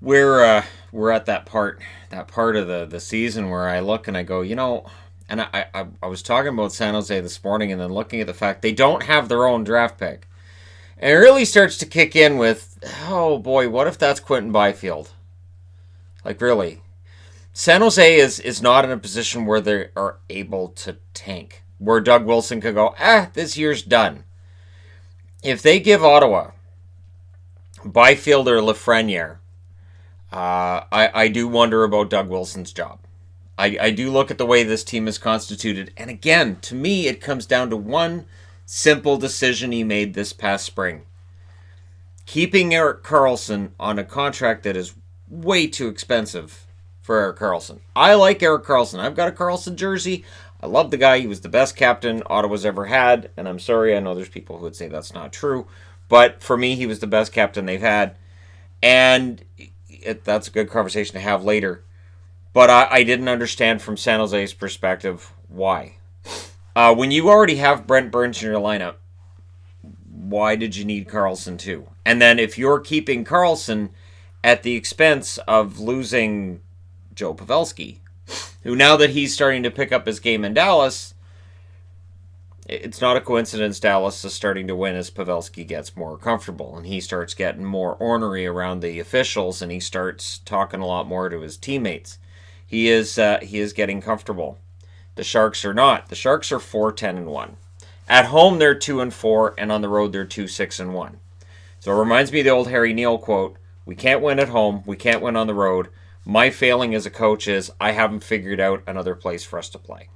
We're at that part of the season where I look and I go, and I was talking about San Jose this morning, and then looking at the fact they don't have their own draft pick, and it really starts to kick in with, oh boy, what if that's Quentin Byfield? Like, really, San Jose is not in a position where they are able to tank, where Doug Wilson could go, this year's done. If they give Ottawa Byfield or Lafreniere, I do wonder about Doug Wilson's job. I do look at the way this team is constituted, and again, to me, it comes down to one simple decision he made this past spring: keeping Erik Karlsson on a contract that is way too expensive for Erik Karlsson. I like Erik Karlsson. I've got a Karlsson jersey. I love the guy. He was the best captain Ottawa's ever had, and I'm sorry, I know there's people who would say that's not true, but for me, he was the best captain they've had, and that's a good conversation to have later. But I didn't understand from San Jose's perspective why. When you already have Brent Burns in your lineup, why did you need Karlsson too? And then if you're keeping Karlsson at the expense of losing Joe Pavelski, who now that he's starting to pick up his game in Dallas, it's not a coincidence Dallas is starting to win as Pavelski gets more comfortable and he starts getting more ornery around the officials and he starts talking a lot more to his teammates. He is getting comfortable. The Sharks are not. The Sharks are 4-10-1. At home they're 2-4, and on the road they're 2-6-1. So it reminds me of the old Harry Neal quote: "We can't win at home. We can't win on the road. My failing as a coach is I haven't figured out another place for us to play."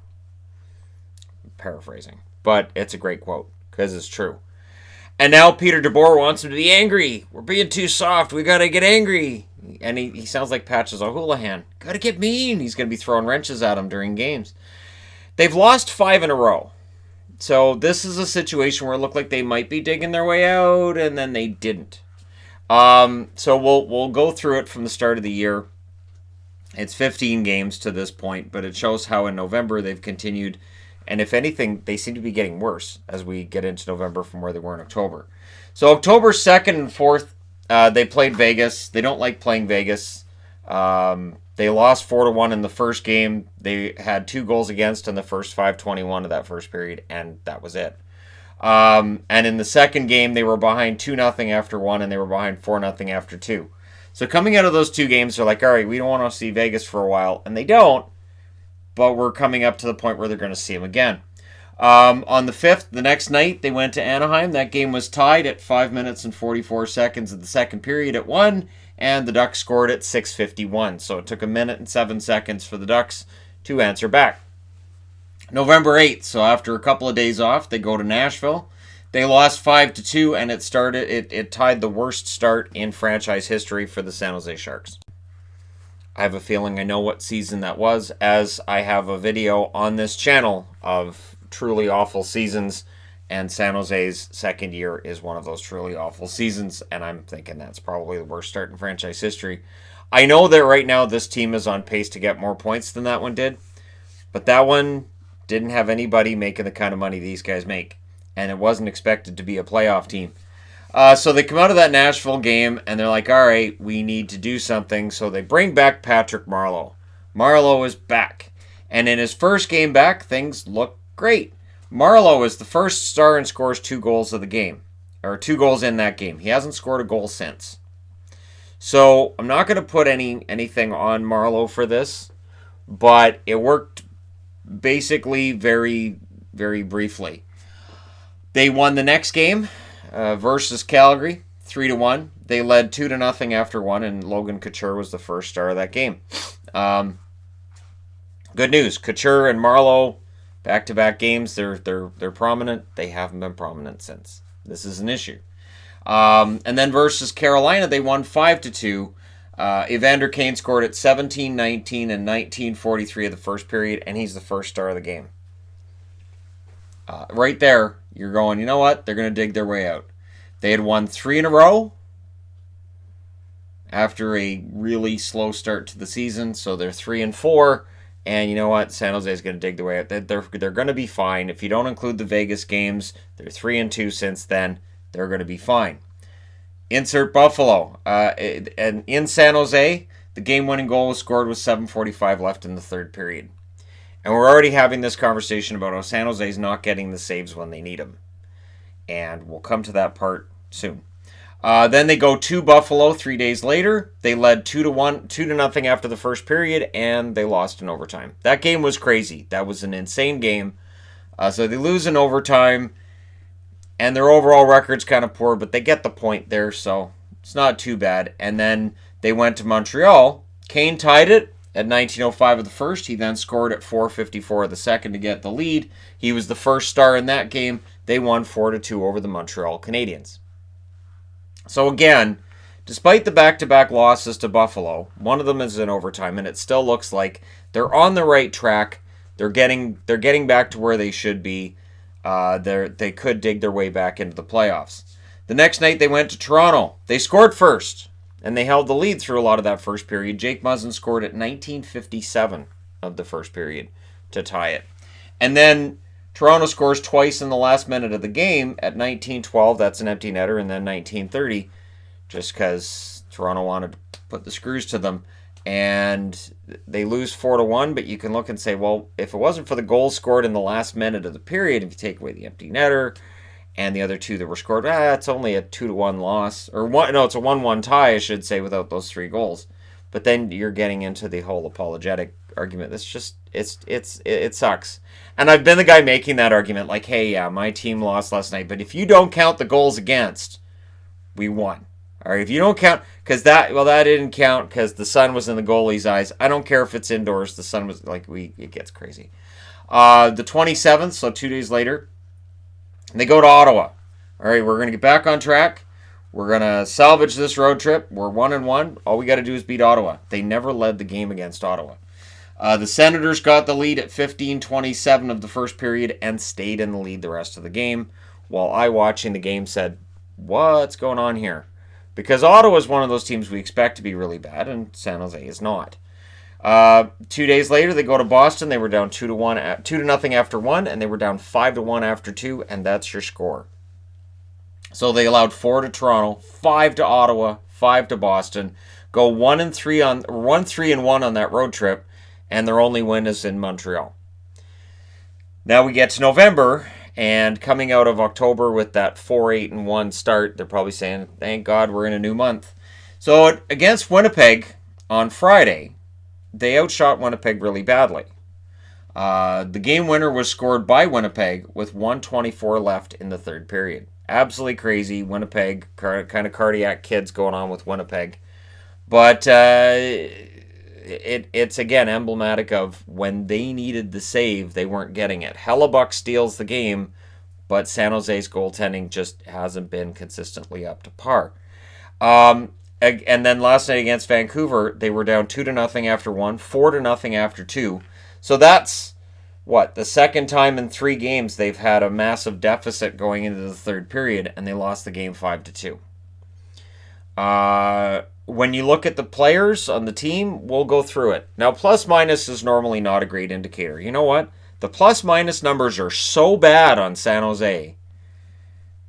Paraphrasing. But it's a great quote, because it's true. And now Peter DeBoer wants him to be angry. We're being too soft. We got to get angry. And he sounds like Patches O'Houlihan. Got to get mean. He's going to be throwing wrenches at him during games. They've lost 5 in a row. So this is a situation where it looked like they might be digging their way out, and then they didn't. So we'll go through it from the start of the year. It's 15 games to this point, but it shows how in November they've continued. And if anything, they seem to be getting worse as we get into November from where they were in October. So October 2nd and 4th, they played Vegas. They don't like playing Vegas. They lost 4-1 in the first game. They had 2 goals against in the first 5:21 of that first period, and that was it. And in the second game, they were behind 2-0 after 1, and they were behind 4-0 after 2. So coming out of those 2 games, they're like, all right, we don't want to see Vegas for a while. And they don't. But we're coming up to the point where they're going to see him again. On the 5th, the next night, they went to Anaheim. That game was tied at 5 minutes and 44 seconds of the second period at 1, and the Ducks scored at 6:51. So it took 1 minute and 7 seconds for the Ducks to answer back. November 8th, so after a couple of days off, they go to Nashville. They lost 5-2, and it tied the worst start in franchise history for the San Jose Sharks. I have a feeling I know what season that was, as I have a video on this channel of truly awful seasons, and San Jose's second year is one of those truly awful seasons, and I'm thinking that's probably the worst start in franchise history. I know that right now this team is on pace to get more points than that one did, but that one didn't have anybody making the kind of money these guys make, and it wasn't expected to be a playoff team. So they come out of that Nashville game, and they're like, all right, we need to do something. So they bring back Patrick Marleau. Marleau is back. And in his first game back, things look great. Marleau is the first star and scores 2 goals of the game, or 2 goals in that game. He hasn't scored a goal since. So I'm not going to put anything on Marleau for this, but it worked basically very, very briefly. They won the next game. Versus Calgary, 3-1. They led 2-0 after 1, and Logan Couture was the first star of that game. Good news, Couture and Marleau, back-to-back games. They're prominent. They haven't been prominent since. This is an issue. And then versus Carolina, they won 5-2. Evander Kane scored at 17:19 and 19:43 of the first period, and he's the first star of the game. Right there, you're going, you know what? They're going to dig their way out. They had won 3 in a row after a really slow start to the season, so they're 3-4. And you know what? San Jose is going to dig their way out. They're going to be fine. If you don't include the Vegas games, they're 3-2 since then. They're going to be fine. Insert Buffalo. And in San Jose, the game-winning goal was scored with 7:45 left in the third period. And we're already having this conversation about how San Jose's not getting the saves when they need them. And we'll come to that part soon. Then they go to Buffalo 3 days later. They led 2-0 after the first period, and they lost in overtime. That game was crazy. That was an insane game. So they lose in overtime, and their overall record's kind of poor, but they get the point there, so it's not too bad. And then they went to Montreal. Kane tied it at 19:05 of the first. He then scored at 4:54 of the second to get the lead. He was the first star in that game. They won 4-2 over the Montreal Canadiens. So again, despite the back-to-back losses to Buffalo, one of them is in overtime, and it still looks like they're on the right track. They're getting back to where they should be. They could dig their way back into the playoffs. The next night they went to Toronto. They scored first, and they held the lead through a lot of that first period. Jake Muzzin scored at 19:57 of the first period to tie it. And then Toronto scores twice in the last minute of the game at 19:12. That's an empty netter, and then 19:30, just because Toronto wanted to put the screws to them. And they lose 4-1, but you can look and say, well, if it wasn't for the goals scored in the last minute of the period, if you take away the empty netter and the other two that were scored, it's only a 2-1 loss. It's a 1-1 tie, I should say, without those three goals. But then you're getting into the whole apologetic argument. That's just, it sucks. And I've been the guy making that argument, like, hey, yeah, my team lost last night, but if you don't count the goals against, we won. All right, if you don't count, because that didn't count because the sun was in the goalie's eyes. I don't care if it's indoors. The sun was, it gets crazy. The 27th, so 2 days later, they go to Ottawa. All right, we're going to get back on track. We're going to salvage this road trip. We're 1-1. All we got to do is beat Ottawa. They never led the game against Ottawa. The Senators got the lead at 15:27 of the first period and stayed in the lead the rest of the game, while I, watching the game, said, what's going on here? Because Ottawa is one of those teams we expect to be really bad, and San Jose is not. 2 days later, they go to Boston. They were down 2-0 after one, and they were down 5-1 after two, and that's your score. So they allowed 4 to Toronto, 5 to Ottawa, 5 to Boston. Go 1-3 on that road trip, and their only win is in Montreal. Now we get to November, and coming out of October with that 4-8-1 start, they're probably saying, thank God we're in a new month. So against Winnipeg on Friday, they outshot Winnipeg really badly. The game winner was scored by Winnipeg with 1:24 left in the third period. Absolutely crazy. Winnipeg, kind of cardiac kids going on with Winnipeg. But it's again emblematic of when they needed the save, they weren't getting it. Hellebuck steals the game, but San Jose's goaltending just hasn't been consistently up to par. And then last night against Vancouver, they were down 2-0 after one, 4-0 after two. So that's the second time in 3 games they've had a massive deficit going into the third period, and they lost the game 5-2. When you look at the players on the team, we'll go through it. Now, plus-minus is normally not a great indicator. You know what? The plus-minus numbers are so bad on San Jose,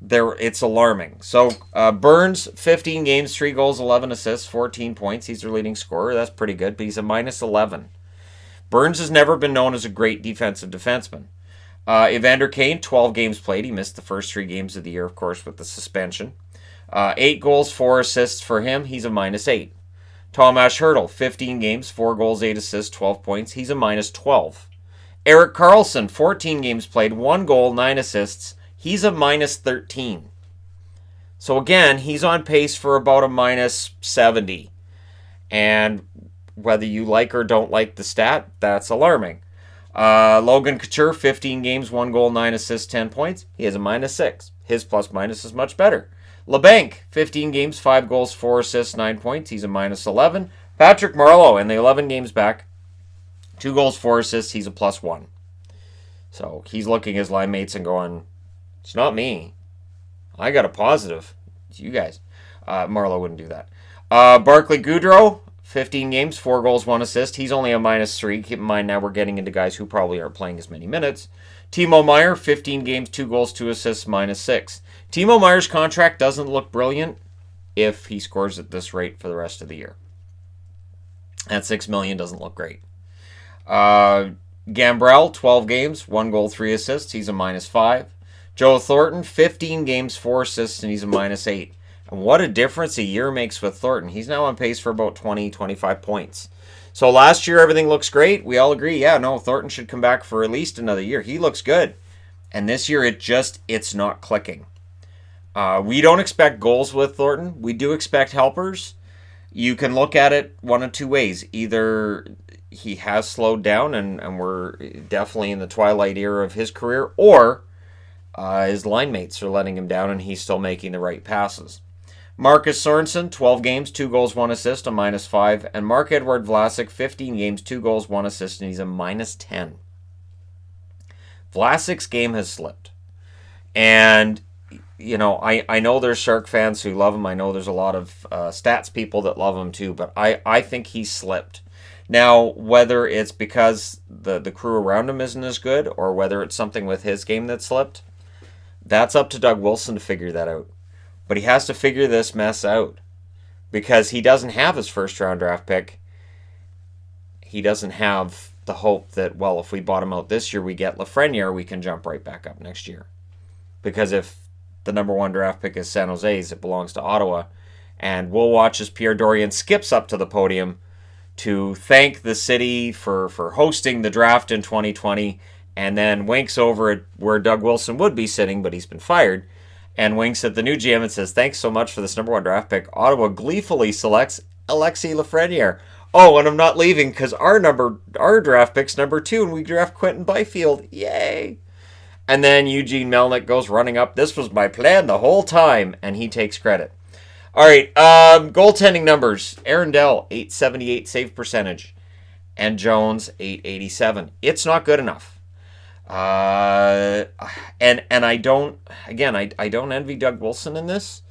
it's alarming. So, Burns, 15 games, 3 goals, 11 assists, 14 points. He's their leading scorer. That's pretty good, but he's a -11. Burns has never been known as a great defensive defenseman. Evander Kane, 12 games played. He missed the first 3 games of the year, of course, with the suspension. 8 goals, 4 assists for him. He's a -8. Tomas Hertl, 15 games, 4 goals, 8 assists, 12 points. He's a -12. Erik Karlsson, 14 games played, 1 goal, 9 assists. He's a -13. So again, he's on pace for about a -70. And whether you like or don't like the stat, that's alarming. Logan Couture, 15 games, 1 goal, 9 assists, 10 points. He has a -6. His plus-minus is much better. LeBanc, 15 games, 5 goals, 4 assists, 9 points. He's a -11. Patrick Marleau, in the 11 games back, 2 goals, 4 assists. He's a +1. So he's looking at his line mates and going, it's not me. I got a positive. It's you guys. Marleau wouldn't do that. Barclay Goodrow, 15 games, 4 goals, 1 assist. He's only a -3. Keep in mind now we're getting into guys who probably aren't playing as many minutes. Timo Meier, 15 games, 2 goals, 2 assists, -6. Timo Meier's contract doesn't look brilliant. if he scores at this rate for the rest of the year. That $6 million doesn't look great. Gambrell, 12 games, 1 goal, 3 assists. He's a -5. Joe Thornton, 15 games, 4 assists, and he's a -8. And what a difference a year makes with Thornton. He's now on pace for about 20, 25 points. So last year, everything looks great. We all agree, yeah, no, Thornton should come back for at least another year. He looks good. And this year, it's not clicking. We don't expect goals with Thornton. We do expect helpers. You can look at it one of two ways. Either he has slowed down and we're definitely in the twilight era of his career, or his line mates are letting him down and he's still making the right passes. Marcus Sorensen, 12 games, 2 goals, 1 assist, a -5. And Marc-Edouard Vlasic, 15 games, 2 goals, 1 assist, and he's a -10. Vlasic's game has slipped. And, you know, I know there's Shark fans who love him. I know there's a lot of stats people that love him too, but I think he's slipped. Now, whether it's because the crew around him isn't as good or whether it's something with his game that slipped, that's up to Doug Wilson to figure that out. But he has to figure this mess out because he doesn't have his first-round draft pick. He doesn't have the hope that, well, if we bottom out this year, we get Lafreniere, we can jump right back up next year. Because if the number 1 draft pick is San Jose's, it belongs to Ottawa. And we'll watch as Pierre Dorion skips up to the podium to thank the city for hosting the draft in 2020 and then winks over at where Doug Wilson would be sitting, but he's been fired, and winks at the new GM and says, thanks so much for this number 1 draft pick. Ottawa gleefully selects Alexis Lafreniere. Oh, and I'm not leaving because our draft pick's number 2 and we draft Quentin Byfield. Yay! And then Eugene Melnyk goes running up. This was my plan the whole time, and he takes credit. All right, goaltending numbers. Aaron Dell, .878 save percentage. And Jones, .887. It's not good enough. And I don't envy Doug Wilson in this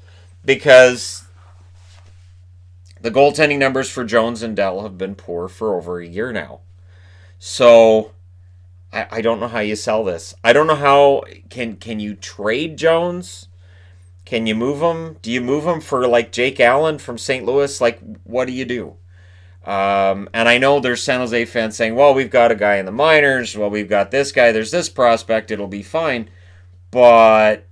because the goaltending numbers for Jones and Dell have been poor for over a year now. So I don't know how you sell this. I don't know how can you trade Jones? Can you move him? Do you move him for like Jake Allen from St. Louis? Like, what do you do? And I know there's San Jose fans saying, well, we've got a guy in the minors. Well, we've got this guy. There's this prospect. It'll be fine. But,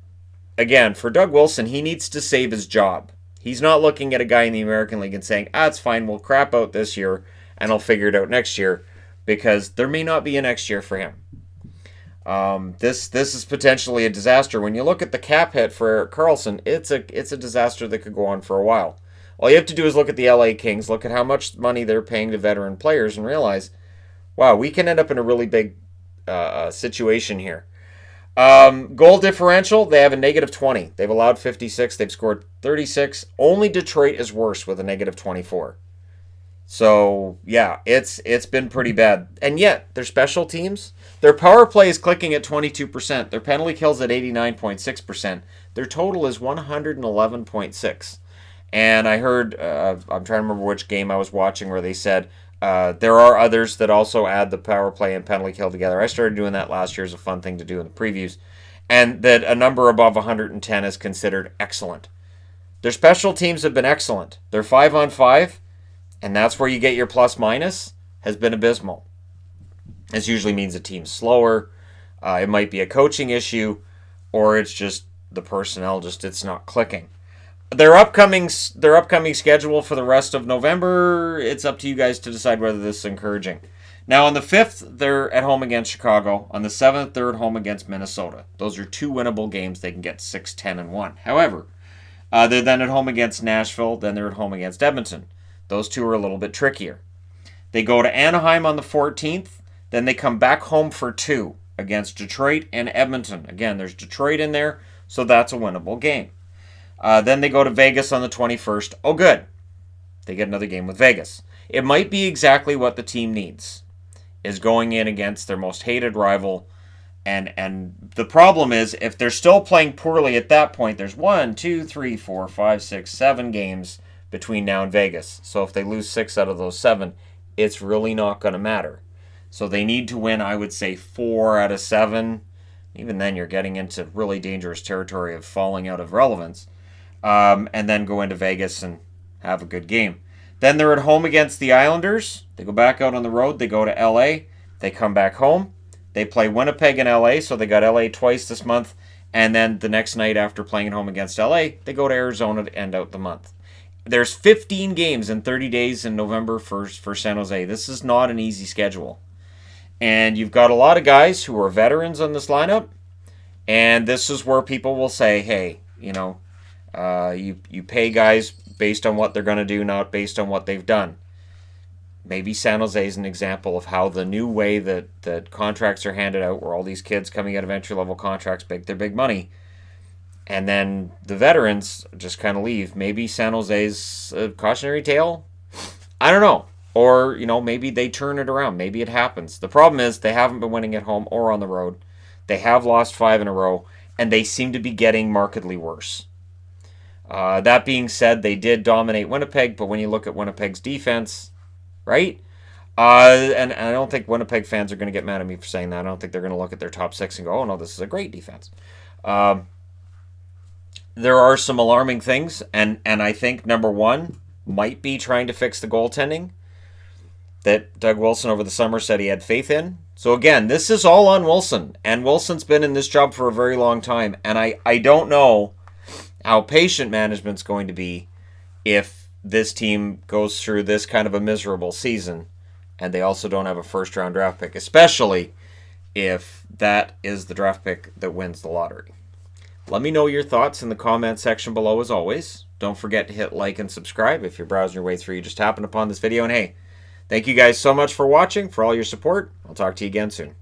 again, for Doug Wilson, he needs to save his job. He's not looking at a guy in the American League and saying, it's fine. We'll crap out this year and I'll figure it out next year. Because there may not be a next year for him. This is potentially a disaster. When you look at the cap hit for Erik Karlsson, it's a disaster that could go on for a while. All you have to do is look at the LA Kings, look at how much money they're paying to veteran players, and realize, wow, we can end up in a really big situation here. Goal differential, they have a -20. They've allowed 56. They've scored 36. Only Detroit is worse with a -24. So, yeah, it's been pretty bad. And yet, their special teams, their power play is clicking at 22%. Their penalty kills at 89.6%. Their total is 111.6. And I heard, I'm trying to remember which game I was watching where they said there are others that also add the power play and penalty kill together. I started doing that last year as a fun thing to do in the previews. And that a number above 110 is considered excellent. Their special teams have been excellent. Their 5-on-5, and that's where you get your plus-minus, has been abysmal. This usually means a team's slower. It might be a coaching issue, or it's just the personnel, it's not clicking. Their upcoming schedule for the rest of November, it's up to you guys to decide whether this is encouraging. Now, on the 5th, they're at home against Chicago. On the 7th, they're at home against Minnesota. Those are 2 winnable games. They can get 6-10-1. However, they're then at home against Nashville. Then they're at home against Edmonton. Those 2 are a little bit trickier. They go to Anaheim on the 14th. Then they come back home for 2 against Detroit and Edmonton. Again, there's Detroit in there, so that's a winnable game. Then they go to Vegas on the 21st. Oh, good. They get another game with Vegas. It might be exactly what the team needs, is going in against their most hated rival. And the problem is, if they're still playing poorly at that point, there's 1, 2, 3, 4, 5, 6, 7 games between now and Vegas. So if they lose 6 out of those 7, it's really not going to matter. So they need to win, I would say, 4 out of 7. Even then, you're getting into really dangerous territory of falling out of relevance. and then go into Vegas and have a good game. Then they're at home against the Islanders. They go back out on the road. They go to LA. They come back home. They play Winnipeg and LA, so they got LA twice this month. And then the next night after playing at home against LA, they go to Arizona to end out the month. There's 15 games in 30 days in November for San Jose. This is not an easy schedule. And you've got a lot of guys who are veterans on this lineup. And this is where people will say, hey, you pay guys based on what they're going to do, not based on what they've done. Maybe San Jose is an example of how the new way that contracts are handed out, where all these kids coming out of entry-level contracts make their big money, and then the veterans just kind of leave. Maybe San Jose's a cautionary tale? I don't know. Or, maybe they turn it around. Maybe it happens. The problem is they haven't been winning at home or on the road. They have lost 5 in a row, and they seem to be getting markedly worse. That being said, they did dominate Winnipeg, but when you look at Winnipeg's defense, right? And I don't think Winnipeg fans are going to get mad at me for saying that. I don't think they're going to look at their top 6 and go, oh, no, this is a great defense. There are some alarming things, and I think number one might be trying to fix the goaltending that Doug Wilson over the summer said he had faith in. So again, this is all on Wilson, and Wilson's been in this job for a very long time, and I don't know how patient management's going to be if this team goes through this kind of a miserable season and they also don't have a first-round draft pick, especially if that is the draft pick that wins the lottery. Let me know your thoughts in the comment section below as always. Don't forget to hit like and subscribe if you're browsing your way through. You just happened upon this video. And hey, thank you guys so much for watching, for all your support. I'll talk to you again soon.